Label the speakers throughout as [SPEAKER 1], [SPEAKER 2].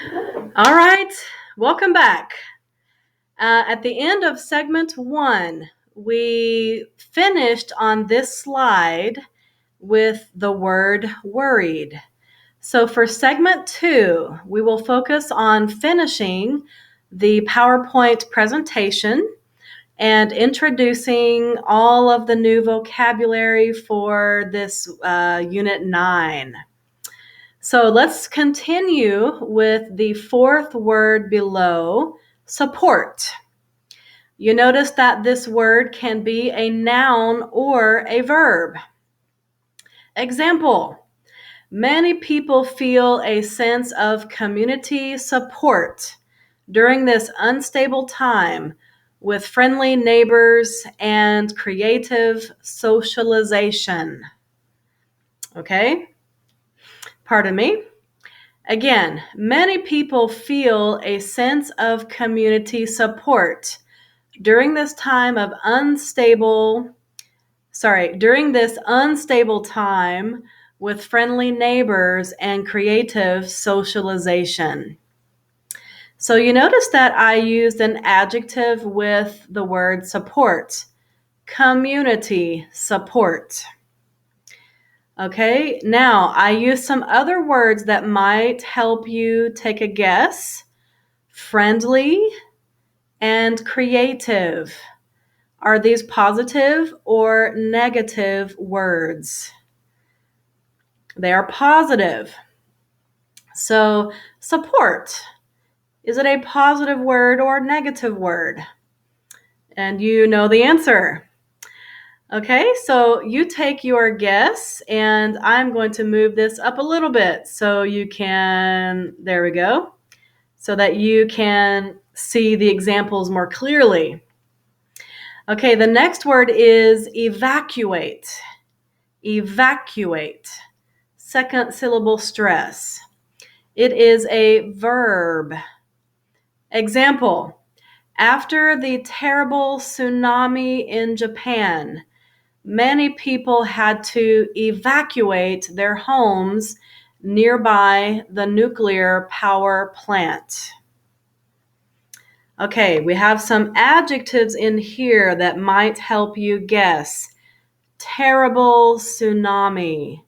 [SPEAKER 1] All right, welcome back. At the end of segment 1, we finished on this slide with the word worried. So for segment 2, we will focus on finishing the PowerPoint presentation and introducing all of the new vocabulary for this Unit 9. So let's continue with the fourth word below, support. You notice that this word can be a noun or a verb. Example, many people feel a sense of community support during this unstable time with friendly neighbors and creative socialization. Okay? Pardon me. Again, many people feel a sense of community support during this unstable time with friendly neighbors and creative socialization. So you notice that I used an adjective with the word support, community support. Okay, now I use some other words that might help you take a guess. Friendly and creative. Are these positive or negative words? They are positive. So, support. Is it a positive word or negative word? And you know the answer. Okay, so you take your guess, and I'm going to move this up a little bit so you can, there we go, so that you can see the examples more clearly. Okay, the next word is evacuate. Evacuate. Second syllable stress. It is a verb. Example, after the terrible tsunami in Japan, many people had to evacuate their homes nearby the nuclear power plant. Okay, we have some adjectives in here that might help you guess. Terrible tsunami.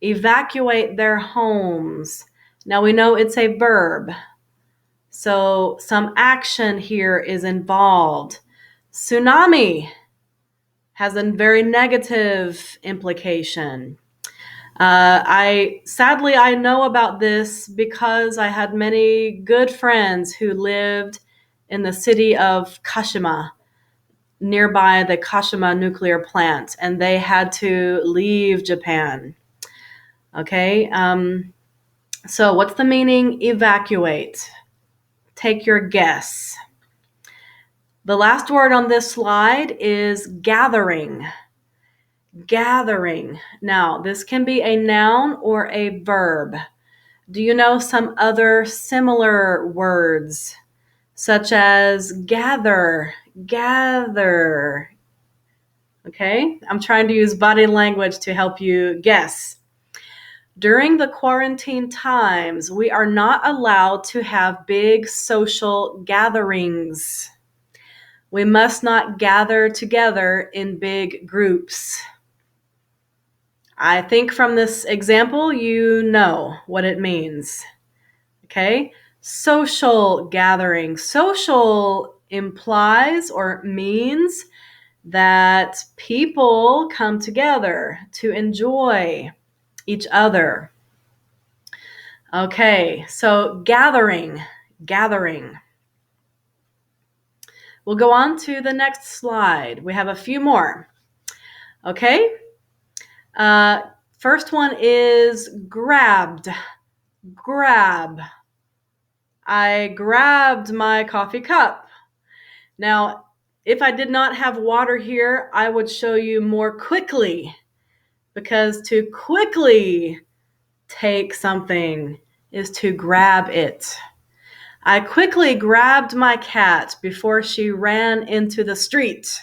[SPEAKER 1] Evacuate their homes. Now we know it's a verb, so some action here is involved. Tsunami has a very negative implication. I know about this because I had many good friends who lived in the city of Kashima, nearby the Kashima nuclear plant, and they had to leave Japan. Okay, so what's the meaning evacuate? Take your guess. The last word on this slide is gathering. Gathering. Now, this can be a noun or a verb. Do you know some other similar words, such as gather, gather? Okay, I'm trying to use body language to help you guess. During the quarantine times, we are not allowed to have big social gatherings. We must not gather together in big groups. I think from this example, you know what it means. Okay? Social gathering. Social implies or means that people come together to enjoy each other. Okay, so gathering. We'll go on to the next slide. We have a few more. Okay, first one is grabbed. Grab. I grabbed my coffee cup. Now, if I did not have water here, I would show you more quickly, because to quickly take something is to grab it. I quickly grabbed my cat before she ran into the street.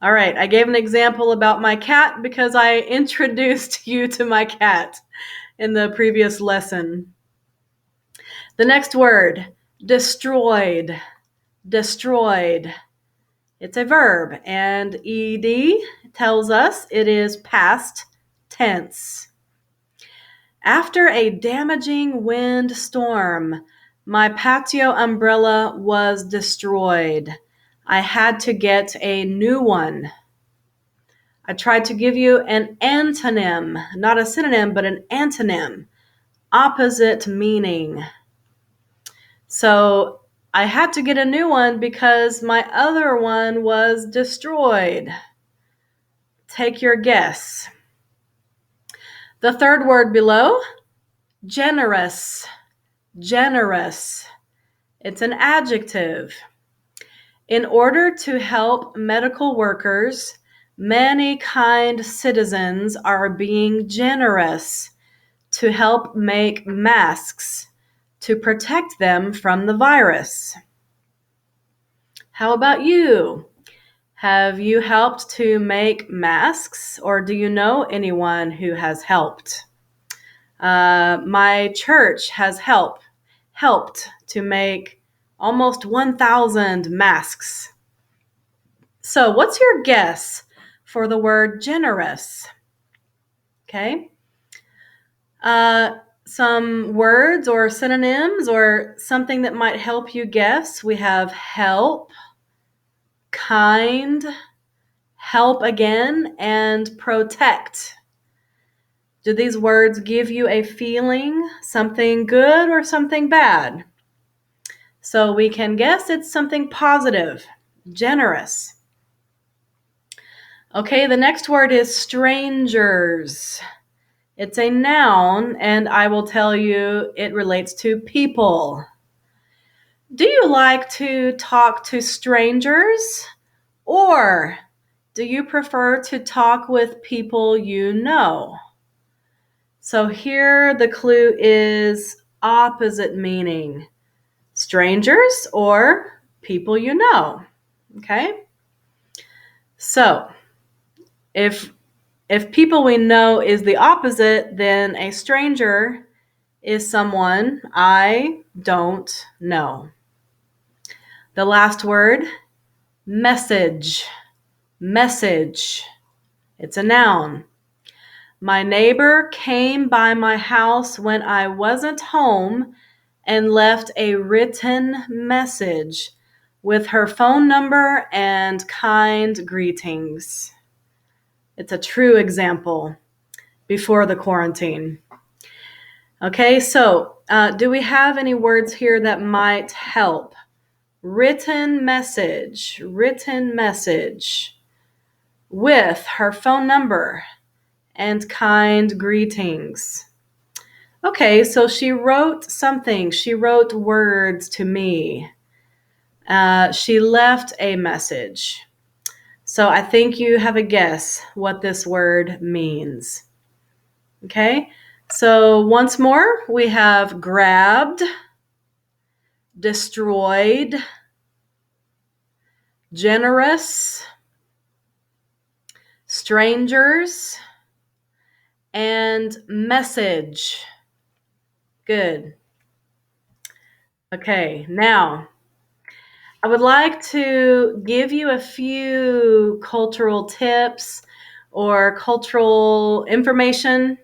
[SPEAKER 1] All right, I gave an example about my cat because I introduced you to my cat in the previous lesson. The next word, destroyed. Destroyed. It's a verb, and ed tells us it is past tense. After a damaging wind storm, my patio umbrella was destroyed. I had to get a new one. I tried to give you an antonym, not a synonym, but an antonym, opposite meaning. So I had to get a new one because my other one was destroyed. Take your guess. The third word below, generous. Generous. It's an adjective. In order to help medical workers, many kind citizens are being generous to help make masks to protect them from the virus. How about you? Have you helped to make masks, or do you know anyone who has helped? My church has helped to make almost 1,000 masks. So what's your guess for the word generous? Okay. Some words or synonyms or something that might help you guess. We have help, kind, help again, and protect. Do these words give you a feeling, something good or something bad? So we can guess it's something positive, generous. Okay, the next word is strangers. It's a noun, and I will tell you it relates to people. Do you like to talk to strangers, or do you prefer to talk with people you know? So here the clue is opposite meaning. Strangers or people you know. Okay? So if people we know is the opposite, then a stranger is someone I don't know. The last word, message. Message. It's a noun. My neighbor came by my house when I wasn't home and left a written message with her phone number and kind greetings. It's a true example before the quarantine. Okay, so do we have any words here that might help? Written message with her phone number and kind greetings. Okay, so she wrote something. She wrote words to me. She left a message. So I think you have a guess what this word means. Okay, so once more, we have grabbed, destroyed, generous, strangers, and message. Good. Okay, now I would like to give you a few cultural tips or cultural information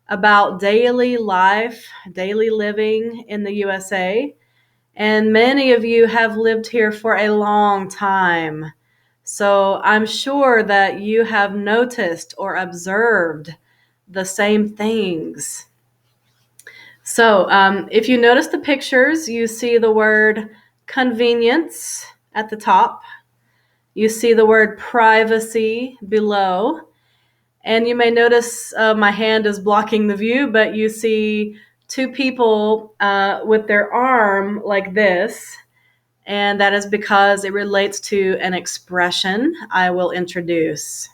[SPEAKER 1] about daily life, daily living in the USA. And many of you have lived here for a long time. So I'm sure that you have noticed or observed the same things. So if you notice the pictures, you see the word convenience at the top. You see the word privacy below. And you may notice my hand is blocking the view, but you see two people with their arm like this. And that is because it relates to an expression I will introduce.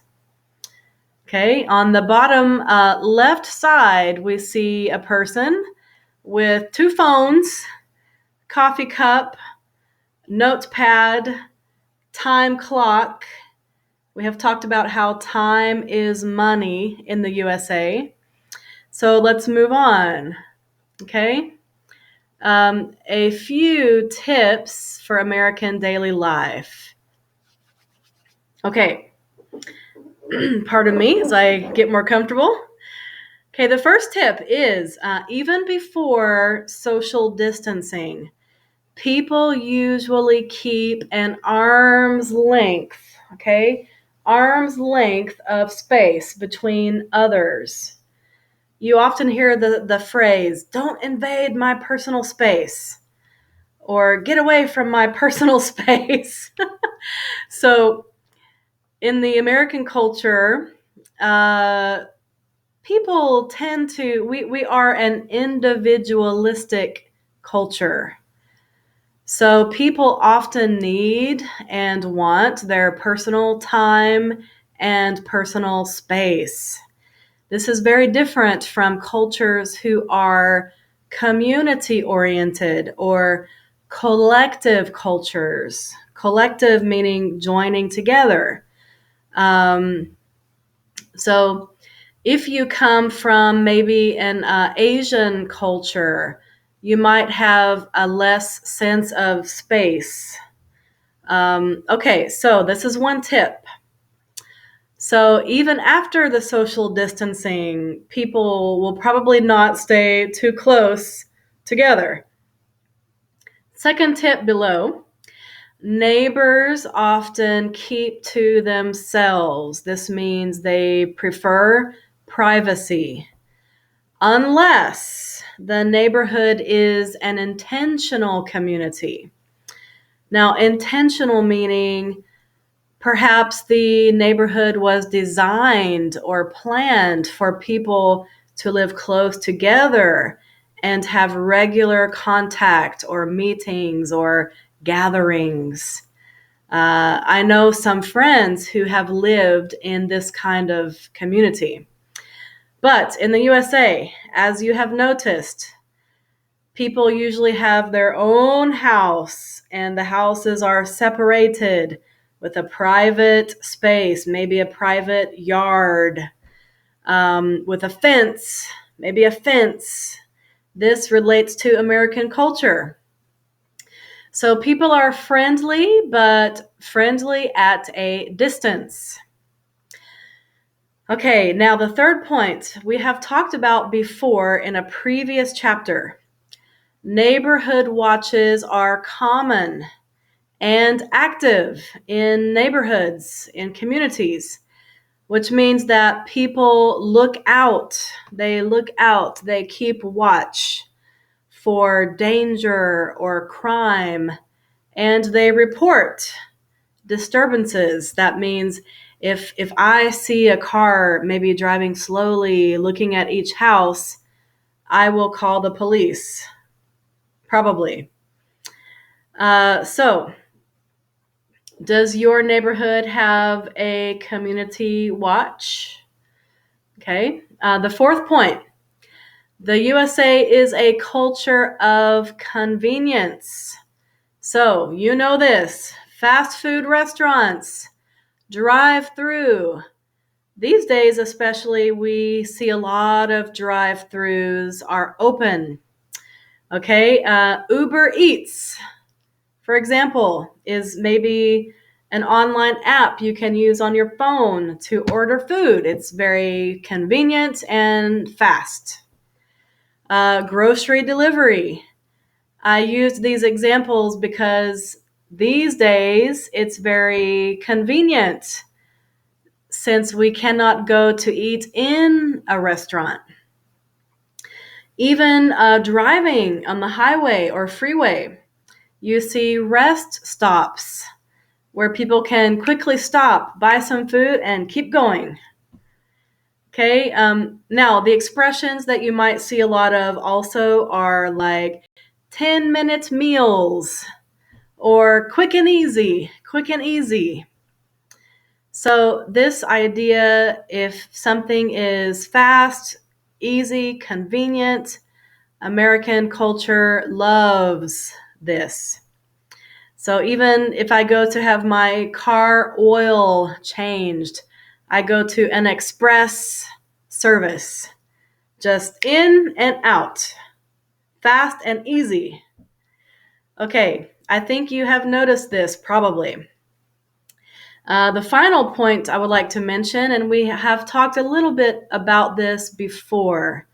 [SPEAKER 1] Okay, on the bottom left side, we see a person with two phones, coffee cup, notepad, time clock. We have talked about how time is money in the USA. So let's move on. Okay. A few tips for American daily life. Okay, pardon me as I get more comfortable. Okay, the first tip is even before social distancing, people usually keep an arm's length, okay? Arm's length of space between others. You often hear the phrase, don't invade my personal space, or get away from my personal space. So in the American culture, people tend to, we are an individualistic culture. So people often need and want their personal time and personal space. This is very different from cultures who are community oriented or collective cultures. Collective meaning joining together. So if you come from maybe an Asian culture, you might have a less sense of space. Okay, so this is one tip. So even after the social distancing, people will probably not stay too close together. Second tip below, neighbors often keep to themselves. This means they prefer privacy, unless the neighborhood is an intentional community. Now, intentional meaning perhaps the neighborhood was designed or planned for people to live close together and have regular contact or meetings or gatherings. I know some friends who have lived in this kind of community. But in the USA, as you have noticed, people usually have their own house and the houses are separated with a private space, maybe a private yard, with a fence, maybe a fence. This relates to American culture. So people are friendly, but friendly at a distance. Okay, now the third point we have talked about before in a previous chapter. Neighborhood watches are common and active in neighborhoods, in communities, which means that people look out, they keep watch for danger or crime, and they report disturbances. That means if I see a car maybe driving slowly, looking at each house, I will call the police, probably. So, does your neighborhood have a community watch? Okay. The fourth point, the USA is a culture of convenience. So, you know this, fast food restaurants, drive-through. These days, especially, we see a lot of drive-throughs are open. Okay. Uber Eats, for example, is maybe an online app you can use on your phone to order food. It's very convenient and fast. Grocery delivery. I use these examples because these days it's very convenient since we cannot go to eat in a restaurant. Even driving on the highway or freeway, you see rest stops where people can quickly stop, buy some food, and keep going. Okay, now the expressions that you might see a lot of also are like 10-minute meals or quick and easy, quick and easy. So this idea, if something is fast, easy, convenient, American culture loves this. So even if I go to have my car oil changed, I go to an express service, just in and out, Fast and easy. Okay, I think you have noticed this probably. The final point I would like to mention, and we have talked a little bit about this before,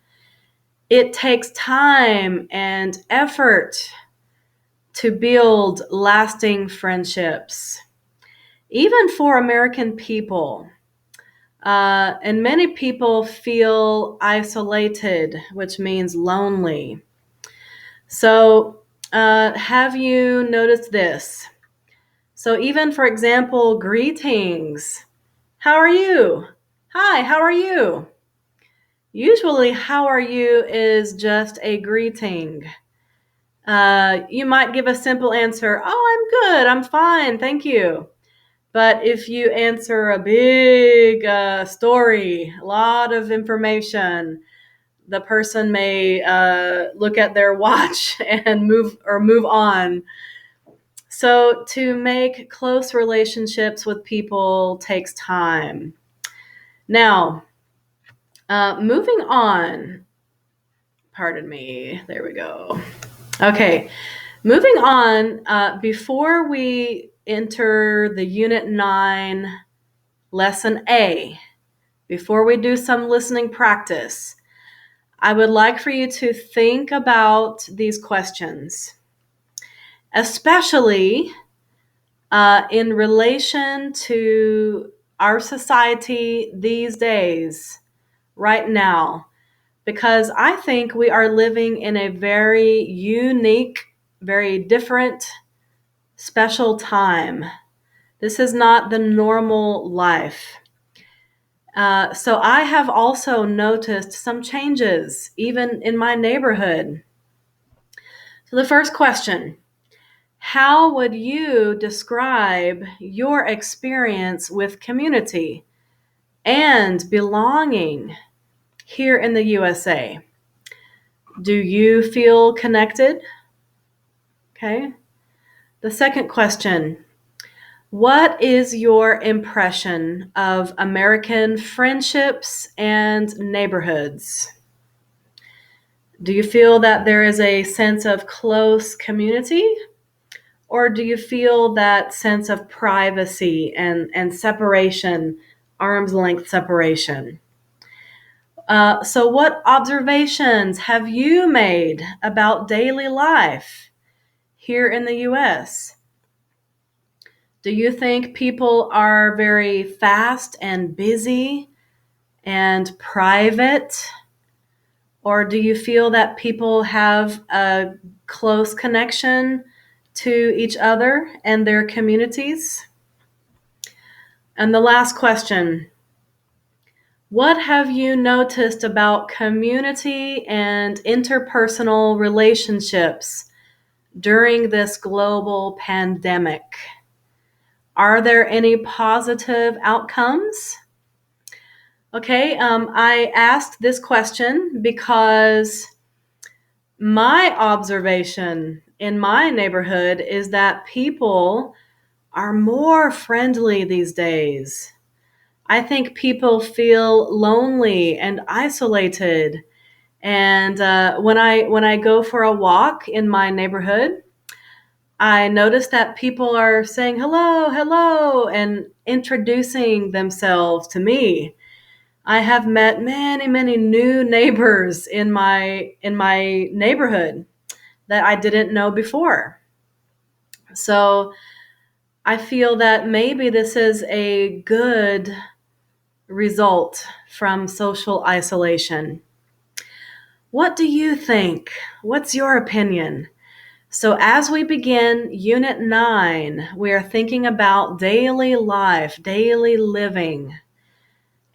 [SPEAKER 1] it takes time and effort to build lasting friendships, even for American people. And many people feel isolated, which means lonely. So, have you noticed this? So, even for example, greetings. How are you? Hi, how are you? Usually, how are you is just a greeting. You might give a simple answer, oh, I'm good, I'm fine, thank you. But if you answer a big story, a lot of information, the person may look at their watch and move on. So to make close relationships with people takes time. Now, moving on. Pardon me. There we go. Okay, moving on. Before we enter the Unit 9 Lesson A, before we do some listening practice, I would like for you to think about these questions, especially in relation to our society these days, right now, because I think we are living in a very unique, very different, special time. This is not the normal life. So I have also noticed some changes, even in my neighborhood. So the first question, how would you describe your experience with community and belonging here in the USA? Do you feel connected? Okay. The second question, what is your impression of American friendships and neighborhoods? Do you feel that there is a sense of close community? Or do you feel that sense of privacy and separation, arm's length separation? So what observations have you made about daily life here in the US? Do you think people are very fast and busy and private? Or do you feel that people have a close connection to each other and their communities? And the last question, what have you noticed about community and interpersonal relationships during this global pandemic? Are there any positive outcomes? Okay, I asked this question because my observation in my neighborhood is that people are more friendly these days. I think people feel lonely and isolated. And when I go for a walk in my neighborhood, I notice that people are saying hello, hello, and introducing themselves to me. I have met many, many new neighbors in my neighborhood that I didn't know before. So I feel that maybe this is a good result from social isolation. What do you think? What's your opinion? So as we begin Unit 9, we are thinking about daily life, daily living.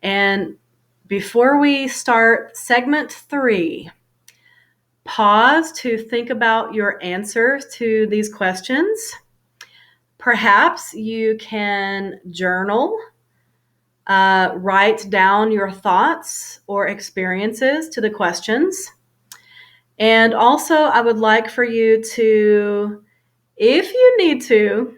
[SPEAKER 1] And before we start segment 3, pause to think about your answers to these questions. Perhaps you can journal, write down your thoughts or experiences to the questions. And also, I would like for you to, if you need to,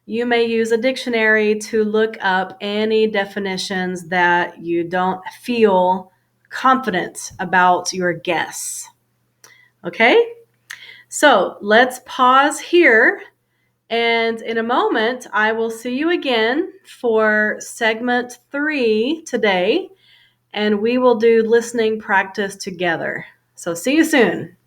[SPEAKER 1] you may use a dictionary to look up any definitions that you don't feel confident about your guess. Okay? So let's pause here. And in a moment, I will see you again for segment 3 today, and we will do listening practice together. So see you soon.